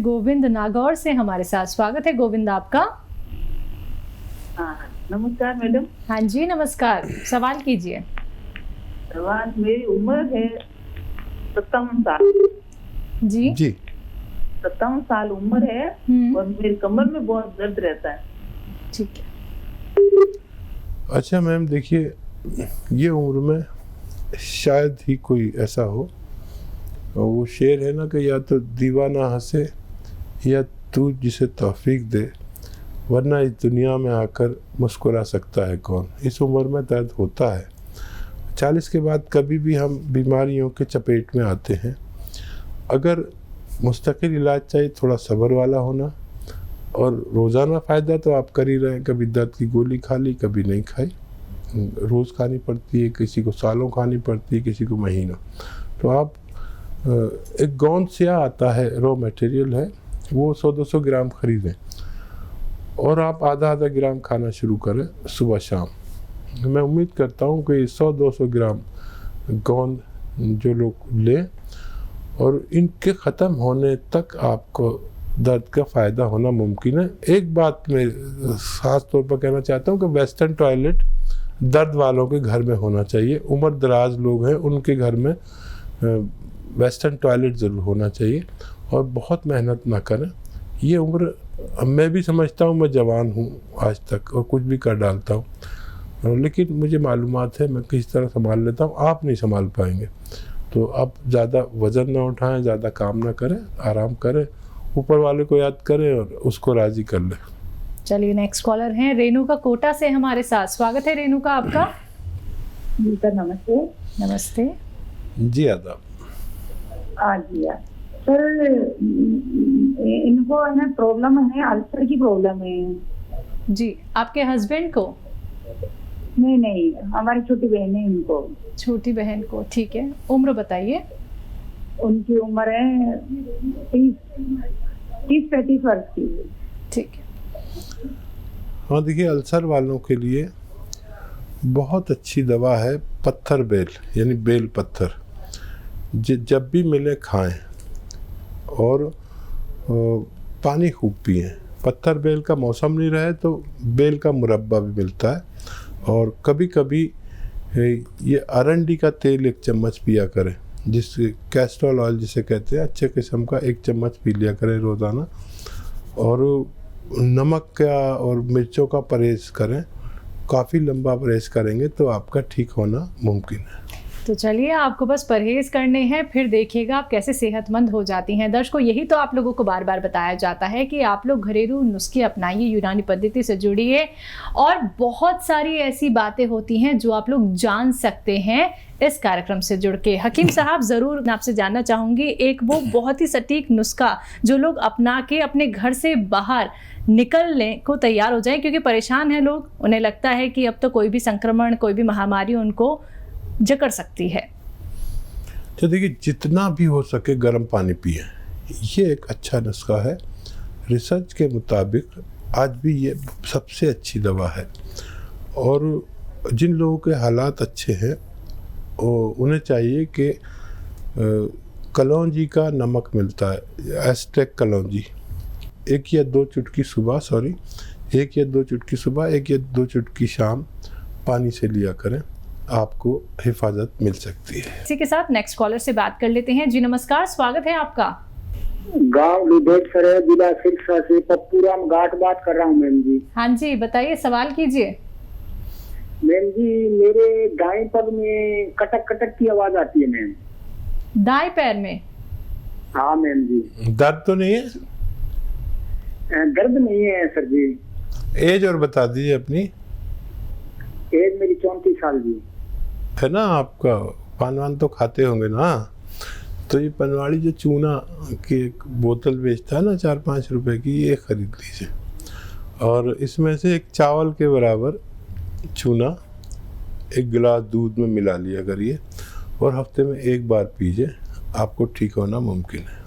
गोविंद नागौर से हमारे साथ। स्वागत है गोविंद आपका। नमस्कार मैडम। हाँ जी नमस्कार, सवाल कीजिए। सवाल, मेरी उम्र है 57 साल। जी 57 साल उम्र है और मेरी कमर में बहुत दर्द रहता है। ठीक है। अच्छा मैम, देखिए ये उम्र में शायद ही कोई ऐसा हो, और वो शेर है ना कि या तो दीवाना हंसे या तू जिसे तौफीक दे, वरना इस दुनिया में आकर मुस्कुरा सकता है कौन। इस उम्र में दर्द होता है। 40 के बाद कभी भी हम बीमारियों के चपेट में आते हैं। अगर मुस्तकिल इलाज चाहिए, थोड़ा सब्र वाला होना, और रोज़ाना फ़ायदा तो आप कर ही रहे हैं। कभी दर्द की गोली खा ली, कभी नहीं खाई। रोज़ खानी पड़ती है, किसी को सालों खानी पड़ती है, किसी को महीनों। तो आप एक गोंद स्या आता है, रॉ मटेरियल है, वो 100-200 ग्राम खरीदें और आप आधा ग्राम खाना शुरू करें सुबह शाम। मैं उम्मीद करता हूँ कि 100-200 ग्राम गोंद जो लोग लें, और इनके ख़त्म होने तक आपको दर्द का फ़ायदा होना मुमकिन है। एक बात मैं ख़ास तौर पर कहना चाहता हूँ कि वेस्टर्न टॉयलेट दर्द वालों के घर में होना चाहिए। उम्र दराज लोग हैं, उनके घर में वेस्टर्न टॉयलेट ज़रूर होना चाहिए, और बहुत मेहनत ना करें। ये उम्र, मैं भी समझता हूँ मैं जवान हूँ आज तक और कुछ भी कर डालता हूँ, लेकिन मुझे मालूमात है मैं किस तरह संभाल लेता हूँ, आप नहीं संभाल पाएंगे। तो आप ज़्यादा वज़न ना उठाएं, ज़्यादा काम ना करें, आराम करें, ऊपर वाले को याद करें और उसको राज़ी कर लें। चलिए नेक्स्ट कॉलर हैं रेणुका कोटा से हमारे साथ। स्वागत है रेणुका आपका। जी सर नमस्ते। नमस्ते जी आदाब। जी सर, इनको है ना प्रॉब्लम है, अल्सर की प्रॉब्लम है। जी, आपके हस्बैंड को? नहीं, हमारी छोटी बहन है इनको। छोटी बहन को, ठीक है। उम्र बताइए। उनकी उम्र है 30-35 वर्ष की। ठीक है। हाँ देखिए, अल्सर वालों के लिए बहुत अच्छी दवा है पत्थर बेल, यानी बेल पत्थर। जब भी मिले खाएं, और पानी खूब पिएं। पत्थर बेल का मौसम नहीं रहे तो बेल का मुरब्बा भी मिलता है, और कभी कभी ये अरंडी का तेल 1 चम्मच पिया करें, जिससे कैस्ट्रोल ऑयल जिसे कहते हैं, अच्छे किस्म का 1 चम्मच पी लिया करें रोज़ाना। और नमक का और मिर्चों का परहेज़ करें। काफ़ी लंबा परहेज़ करेंगे तो आपका ठीक होना मुमकिन है। तो चलिए, आपको बस परहेज करने हैं, फिर देखिएगा आप कैसे सेहतमंद हो जाती हैं। दर्शकों, यही तो आप लोगों को बार बार बताया जाता है कि आप लोग घरेलू नुस्खे अपनाइए, यूनानी पद्धति से जुड़िए, और बहुत सारी ऐसी बातें होती हैं जो आप लोग जान सकते हैं इस कार्यक्रम से जुड़ के। हकीम साहब, ज़रूर आपसे जानना चाहूँगी एक वो बहुत ही सटीक नुस्खा जो लोग अपना के अपने घर से बाहर निकलने को तैयार हो जाएं, क्योंकि परेशान हैं लोग। उन्हें लगता है कि अब तो कोई भी संक्रमण, कोई भी महामारी उनको जकड़ सकती है। तो देखिए, जितना भी हो सके गर्म पानी पिए, ये एक अच्छा नुस्खा है। रिसर्च के मुताबिक आज भी ये सबसे अच्छी दवा है। और जिन लोगों के हालात अच्छे हैं उन्हें चाहिए कि कलौंजी का नमक मिलता है, एस्टेक कलौंजी, 1 या 2 चुटकी सुबह, 1 या 2 चुटकी सुबह, 1 या 2 चुटकी शाम पानी से लिया करें, आपको हिफाजत मिल सकती है। इसी के साथ नेक्स्ट कॉलर से बात कर लेते हैं। जी नमस्कार, स्वागत है आपका। गांव लिदेसर है, जिला सिरसा से पप्पूराम घाट बात कर रहा हूँ मैम जी। हाँ जी, बताइए, सवाल कीजिए। मैम जी, मेरे दाएं पग में कटक कटक की आवाज आती है मैम। दाएं पैर में? हाँ मैम जी। दर्द तो नहीं है? दर्द नहीं है सर जी। एज और बता दीजिए अपनी। एज मेरी 34 साल जी है ना। आपका पान वान तो खाते होंगे ना, तो ये पनवाड़ी जो चूना की एक बोतल बेचता है ना 4-5 रुपए की, ये खरीद लीजिए, और इसमें से 1 चावल के बराबर चूना 1 गिलास दूध में मिला लिया करिए, और हफ्ते में 1 बार पीजिए, आपको ठीक होना मुमकिन है।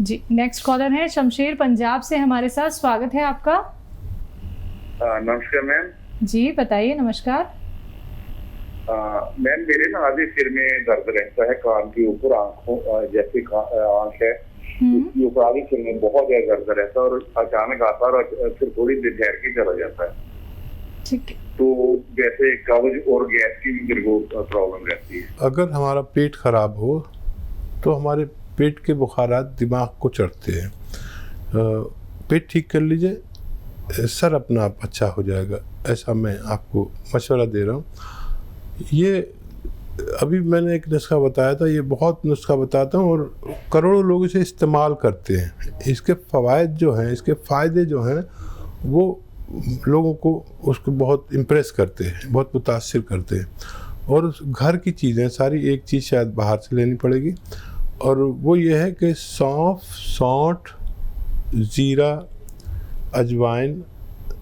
जी, नेक्स्ट कॉलर है शमशेर पंजाब से हमारे साथ। स्वागत है आपका। नमस्कार मैम जी बताइए। नमस्कार मैम, मेरे ना आधे सिर में दर्द रहता है, कान के ऊपर, आंखों जैसे आंख है उसकी ऊपरी सिर में बहुत ज्यादा दर्द रहता है और अचानक आता है और फिर थोड़ी देर ठहर के चला जाता है। ठीक है। तो जैसे कब्ज और गैस की भी मेरे को प्रॉब्लम रहती है। अगर हमारा पेट खराब हो तो हमारे पेट के बुखारात दिमाग को चढ़ते हैं। पेट ठीक कर लीजिए, सर अपना आप अच्छा हो जाएगा, ऐसा मैं आपको मशवरा दे रहा हूँ। ये अभी मैंने एक नुस्खा बताया था, ये बहुत नुस्खा बताता हूँ और करोड़ों लोग इसे इस्तेमाल करते हैं। इसके फ़वाइद जो हैं, इसके फ़ायदे जो हैं, वो लोगों को उसको बहुत इम्प्रेस करते हैं, बहुत मुतासिर करते हैं। और उस घर की चीज़ें सारी, एक चीज़ शायद बाहर से लेनी पड़ेगी, और वो ये है कि सौंफ, सौंठ, ज़ीरा, अजवाइन,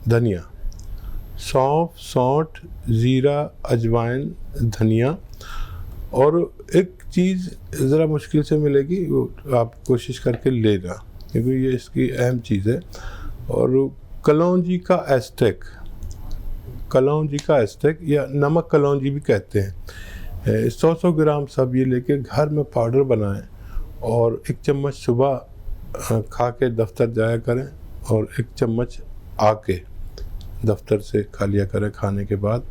धनिया। सौंफ, सौंठ, ज़ीरा, अजवाइन, धनिया। और एक चीज़ ज़रा मुश्किल से मिलेगी, वो आप कोशिश करके लेना, क्योंकि ये इसकी अहम चीज़ है। और कलौंजी का एस्टेक, कलौंजी का एस्टेक या नमक कलौंजी भी कहते हैं। 100 ग्राम सब ये लेके घर में पाउडर बनाएं और 1 चम्मच सुबह खा के दफ्तर जाया करें और 1 चम्मच आके दफ्तर से खा लिया करें खाने के बाद।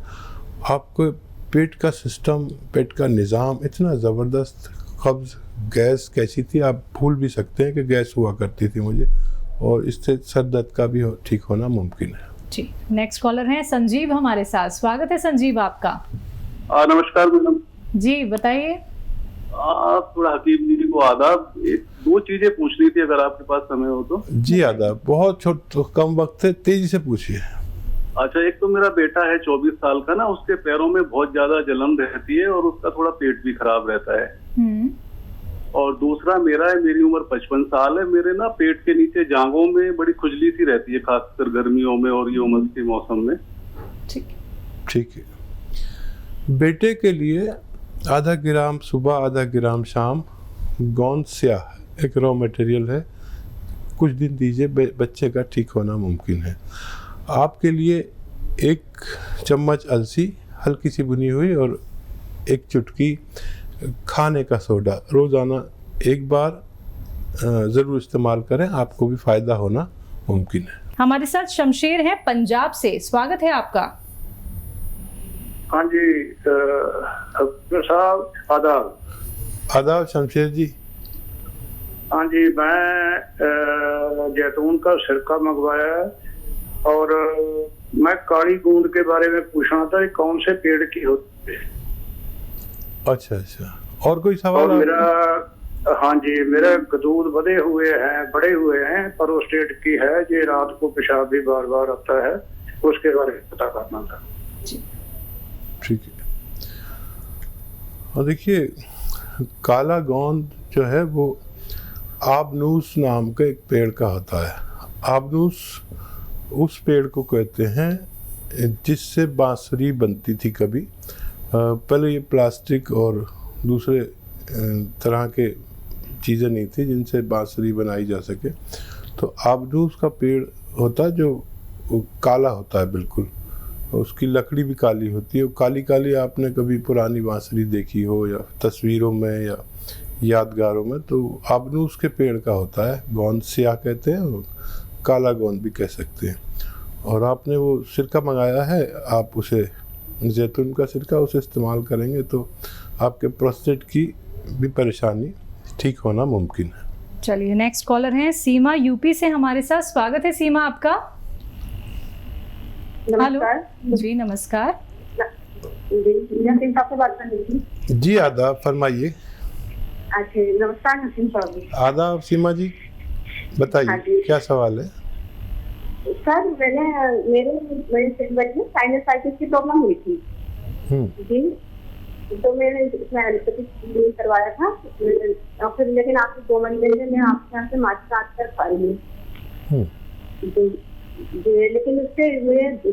आपको पेट का सिस्टम, पेट का निज़ाम इतना ज़बरदस्त, कब्ज़, गैस कैसी थी आप भूल भी सकते हैं कि गैस हुआ करती थी मुझे, और इससे सर दर्द का भी ठीक होना मुमकिन है। जी, नेक्स्ट कॉलर हैं संजीव हमारे साथ। स्वागत है संजीव आपका। नमस्कार मैडम जी बताइए। थोड़ा हकीम जी को आदाब। 2 चीजें पूछनी थी, अगर आपके पास समय हो तो। जी आदाब, बहुत कम वक्त है, तेजी से पूछिए। अच्छा, एक तो मेरा बेटा है 24 साल का ना, उसके पैरों में बहुत ज्यादा जलन रहती है और उसका थोड़ा पेट भी खराब रहता है। और दूसरा मेरा है, मेरी उम्र 55 साल है, मेरे ना पेट के नीचे जांघों में बड़ी खुजली सी रहती है, खासकर गर्मियों में और ये उमस के मौसम में। ठीक है। बेटे के लिए आधा ग्राम सुबह, आधा ग्राम शाम गोंद स्याह एक रॉ मटेरियल है, कुछ दिन दीजिए, बच्चे का ठीक होना मुमकिन है। आपके लिए 1 चम्मच अलसी हल्की सी भुनी हुई और 1 चुटकी खाने का सोडा रोज़ाना 1 बार ज़रूर इस्तेमाल करें, आपको भी फ़ायदा होना मुमकिन है। हमारे साथ शमशेर है पंजाब से। स्वागत है आपका। हाँ जी साहब, आदाब। आदाब शमशेर जी। हाँ जी, मैं जैतून का सिरका मंगवाया है और मैं काली गूंद के बारे में पूछना था, कौन से पेड़ की होती है? अच्छा, और कोई सवाल? और मेरा, हाँ जी, मेरे गदूद बड़े हुए हैं, प्रोस्टेट की है, ये रात को पेशाब भी बार बार आता है, उसके बारे में पता करना था। ठीक है। और देखिए, काला गोंद जो है वो आबनूस नाम का एक पेड़ का होता है। आबनूस उस पेड़ को कहते हैं जिससे बांसुरी बनती थी कभी। पहले ये प्लास्टिक और दूसरे तरह के चीज़ें नहीं थी जिनसे बांसुरी बनाई जा सके। तो आबनूस का पेड़ होता है जो काला होता है बिल्कुल, उसकी लकड़ी भी काली होती है। काली काली आपने कभी पुरानी बांसुरी देखी हो या तस्वीरों में या यादगारों में, तो आबनूस के पेड़ का होता है। गोंद स्याह कहते हैं और काला गोंद भी कह सकते हैं। और आपने वो सिरका मंगाया है, आप उसे, जैतून का सिरका, उसे इस्तेमाल करेंगे तो आपके प्रोस्टेट की भी परेशानी ठीक होना मुमकिन है। चलिए, नेक्स्ट कॉलर हैं सीमा यूपी से हमारे साथ। स्वागत है सीमा आपका। हेलो जी, नमस्कार नसीम साहब से बात करनी थी। जी आदाब, फरमाइए। अच्छा, नमस्कार नसीम साहब। आदाब सीमा जी, बताइए क्या सवाल है? सर, मेरे सिर में साइनसाइटिस की प्रॉब्लम हुई थी जी, तो मैंने इसमें एलोपैथिक करवाया था, और फिर लेकिन आपके 2 महीने में मैं आपके यहाँ से मार्च कर पाई लेकिन उससे मुझे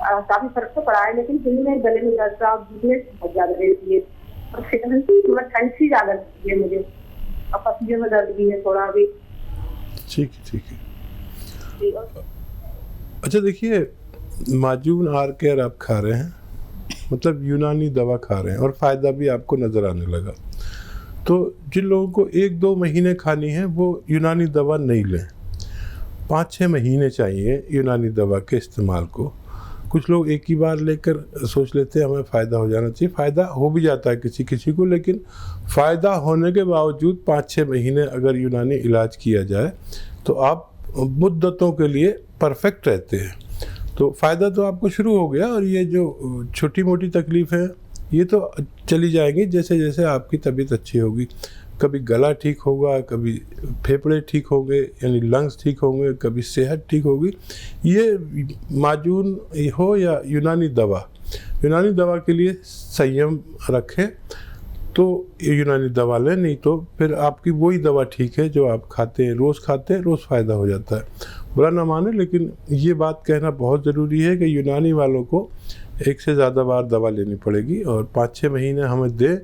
काफी फर्क तो पड़ा है, लेकिन फिर में गले में दर्द का बहुत ज्यादा रहती है और ठंड सी ज्यादा लगती है मुझे, और पसीने में दर्द भी है थोड़ा भी। ठीक है। अच्छा देखिए, माजून आर केयर आप खा रहे हैं, मतलब यूनानी दवा खा रहे हैं और फ़ायदा भी आपको नज़र आने लगा, तो जिन लोगों को 1-2 महीने खानी है वो यूनानी दवा नहीं लें, 5-6 महीने चाहिए यूनानी दवा के इस्तेमाल को। कुछ लोग एक ही बार लेकर सोच लेते हैं हमें फ़ायदा हो जाना चाहिए, फ़ायदा हो भी जाता है किसी किसी को, लेकिन फ़ायदा होने के बावजूद 5-6 महीने अगर यूनानी इलाज किया जाए तो आप मुद्दतों के लिए परफेक्ट रहते हैं। तो फ़ायदा तो आपको शुरू हो गया, और ये जो छोटी मोटी तकलीफ़ है ये तो चली जाएंगी जैसे जैसे आपकी तबीयत अच्छी होगी। कभी गला ठीक होगा, कभी फेफड़े ठीक होंगे यानी लंग्स ठीक होंगे, कभी सेहत ठीक होगी। ये माजून हो या यूनानी दवा के लिए संयम रखें तो यूनानी दवा लें, नहीं तो फिर आपकी वही दवा ठीक है जो आप खाते हैं, रोज़ फ़ायदा हो जाता है। बुरा ना माने, लेकिन ये बात कहना बहुत ज़रूरी है कि यूनानी वालों को 1 से ज़्यादा बार दवा लेनी पड़ेगी, और 5-6 महीने हमें दे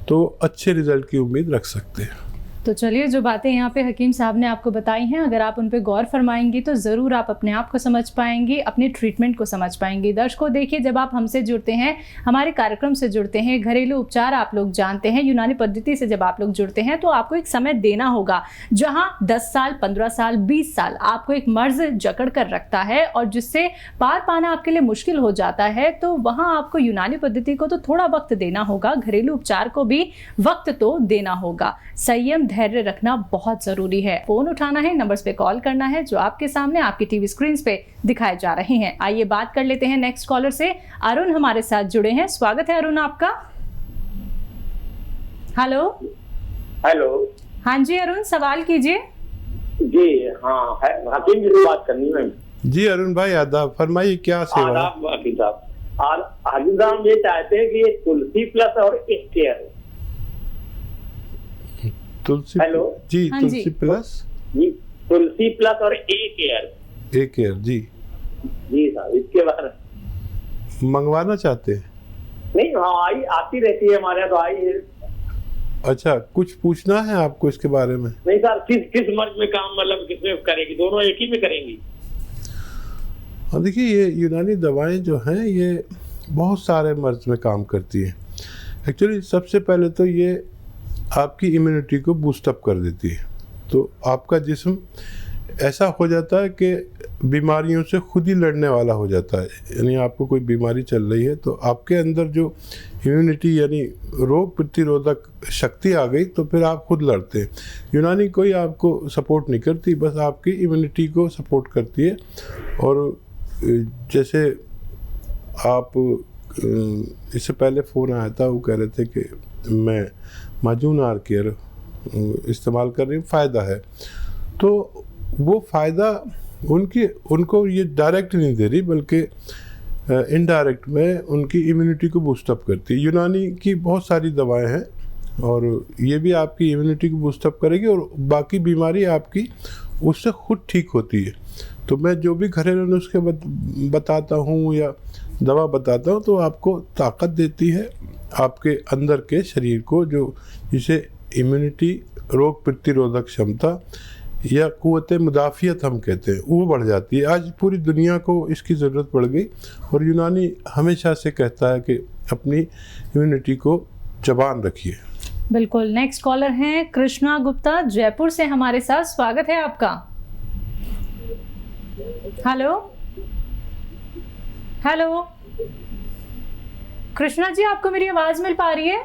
तो अच्छे रिजल्ट की उम्मीद रख सकते हैं। तो चलिए, जो बातें यहाँ पे हकीम साहब ने आपको बताई हैं, अगर आप उन पे गौर फरमाएंगी तो ज़रूर आप अपने आप को समझ पाएंगी, अपने ट्रीटमेंट को समझ पाएंगी। दर्शकों देखिए, जब आप हमसे जुड़ते हैं, हमारे कार्यक्रम से जुड़ते हैं, घरेलू उपचार आप लोग जानते हैं, यूनानी पद्धति से जब आप लोग जुड़ते हैं तो आपको एक समय देना होगा जहाँ 10 साल, 15 साल, 20 साल आपको एक मर्ज जकड़ कर रखता है और जिससे पार पाना आपके लिए मुश्किल हो जाता है। तो वहाँ आपको यूनानी पद्धति को तो थोड़ा वक्त देना होगा, घरेलू उपचार को भी वक्त तो देना होगा। संयम, धैर्य रखना बहुत जरूरी है। फोन उठाना है, नंबर्स पे कॉल करना है जो आपके सामने आपकी टीवी स्क्रीन पे दिखाए जा रहे हैं। आइए बात कर लेते हैं नेक्स्ट कॉलर से। अरुण हमारे साथ जुड़े हैं, स्वागत है अरुण आपका। हेलो। हाँ जी अरुण, सवाल कीजिए। जी हाँ, हकीम जी से बात करनी है। जी अरुण भाई, आदाब, फरमाइए क्या सेवा। आदाब हकीम साहब। हकीम साहब ये चाहते हैं कि तुलसी प्लस और एक केयर। तुलसी, हेलो जी हाँ तुलसी जी। प्लस, जी तुलसी प्लस और एक केयर जी साहब, इसके बारे में मंगवाना चाहते हैं? नहीं, हाँ आई आती रहती है हमारे यहाँ, तो आई। अच्छा, कुछ पूछना है आपको इसके बारे में? नहीं सर, किस मर्ज में काम, मतलब किसमें करेगी, दोनों एक ही में करेंगी? हाँ देखिए, ये यूनानी दवाएं जो हैं ये बहुत सारे मर्ज में काम करती हैं। एक्चुअली सबसे पहले तो ये आपकी इम्यूनिटी को बूस्टअप कर देती है, तो आपका जिस्म ऐसा हो जाता है कि बीमारियों से खुद ही लड़ने वाला हो जाता है। यानी आपको कोई बीमारी चल रही है तो आपके अंदर जो इम्यूनिटी यानी रोग प्रतिरोधक शक्ति आ गई तो फिर आप खुद लड़ते हैं। यूनानी कोई आपको सपोर्ट नहीं करती, बस आपकी इम्यूनिटी को सपोर्ट करती है। और जैसे आप इससे पहले फ़ोन आया था, वो कह रहे थे कि मैं माजून आर केयर इस्तेमाल कर रही हूँ, फ़ायदा है। तो वो फ़ायदा उनको ये डायरेक्ट नहीं दे रही, बल्कि इनडायरेक्ट में उनकी इम्यूनिटी को बूस्टअप करती है। यूनानी की बहुत सारी दवाएं हैं और ये भी आपकी इम्यूनिटी को बूस्टअप करेगी और बाकी बीमारी आपकी उससे खुद ठीक होती है। तो मैं जो भी घरेलू नुस्खे बताता हूँ या दवा बताता हूँ तो आपको ताकत देती है, आपके अंदर के शरीर को, जो जिसे इम्यूनिटी, रोग प्रतिरोधक क्षमता या कुव्वत मुदाफ़ियत हम कहते हैं, वो बढ़ जाती है। आज पूरी दुनिया को इसकी ज़रूरत पड़ गई और यूनानी हमेशा से कहता है कि अपनी इम्यूनिटी को जबान रखिए। बिल्कुल। नेक्स्ट कॉलर हैं कृष्णा गुप्ता जयपुर से हमारे साथ, स्वागत है आपका। हेलो हेलो कृष्णा जी, आपको मेरी आवाज मिल पा रही है?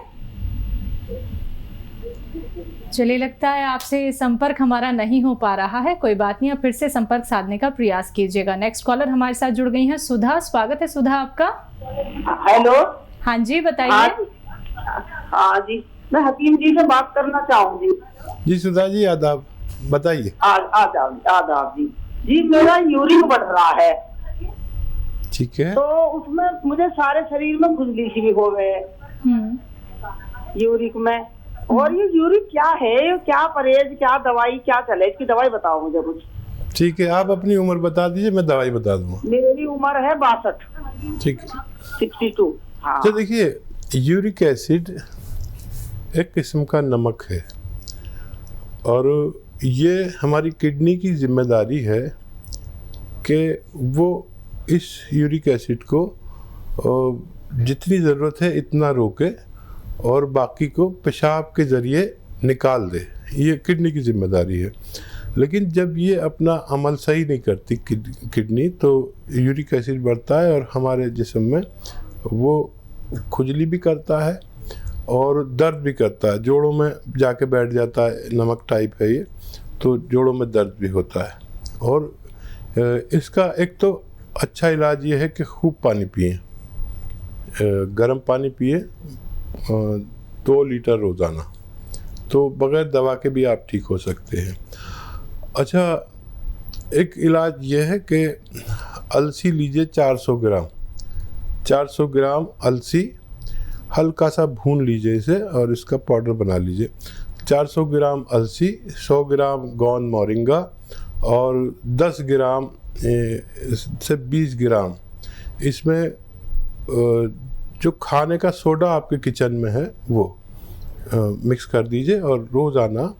चलिए, लगता है आपसे संपर्क हमारा नहीं हो पा रहा है, कोई बात नहीं, आप फिर से संपर्क साधने का प्रयास कीजिएगा। नेक्स्ट कॉलर हमारे साथ जुड़ गई हैं सुधा, स्वागत है सुधा आपका। हेलो। हाँ जी, बताइए। हाँ जी, मैं हकीम जी से बात करना चाहूंगी। जी सुधा जी, आदाब, बताइए। आदाब जी। जी मेरा यूरिक बढ़ रहा है, ठीक है, तो उसमें मुझे सारे शरीर में खुजली सी भी हो गए यूरिक में। और ये यूरिक क्या है, क्या परहेज, क्या दवाई, क्या चले, इसकी दवाई बताओ मुझे कुछ। ठीक है, आप अपनी उम्र बता दीजिए, मैं दवाई बता दूंगा। मेरी उम्र है 62। ठीक है, 62। हाँ। तो देखिए, यूरिक एसिड एक किस्म का नमक है और ये हमारी किडनी की जिम्मेदारी है कि वो इस यूरिक एसिड को जितनी ज़रूरत है इतना रोके और बाकी को पेशाब के ज़रिए निकाल दे, ये किडनी की जिम्मेदारी है। लेकिन जब ये अपना अमल सही नहीं करती किडनी, तो यूरिक एसिड बढ़ता है और हमारे जिस्म में वो खुजली भी करता है और दर्द भी करता है, जोड़ों में जाके बैठ जाता है, नमक टाइप है ये, तो जोड़ों में दर्द भी होता है। और इसका एक तो अच्छा इलाज ये है कि खूब पानी पिए, गर्म पानी पिए 2 लीटर रोज़ाना, तो बग़ैर दवा के भी आप ठीक हो सकते हैं। अच्छा, एक इलाज ये है कि अलसी लीजिए 400 ग्राम, 400 ग्राम अलसी हल्का सा भून लीजिए इसे और इसका पाउडर बना लीजिए। 400 ग्राम अलसी, 100 ग्राम गोंद मोरिंगा और 10 ग्राम से 20 ग्राम इसमें जो खाने का सोडा आपके किचन में है वो मिक्स कर दीजिए और रोज़ाना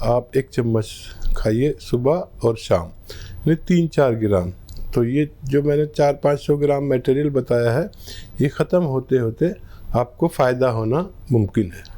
आप 1 चम्मच खाइए सुबह और शाम, यानी 3-4 ग्राम। तो ये जो मैंने 400-500 ग्राम मटेरियल बताया है, ये ख़त्म होते होते आपको फ़ायदा होना मुमकिन है।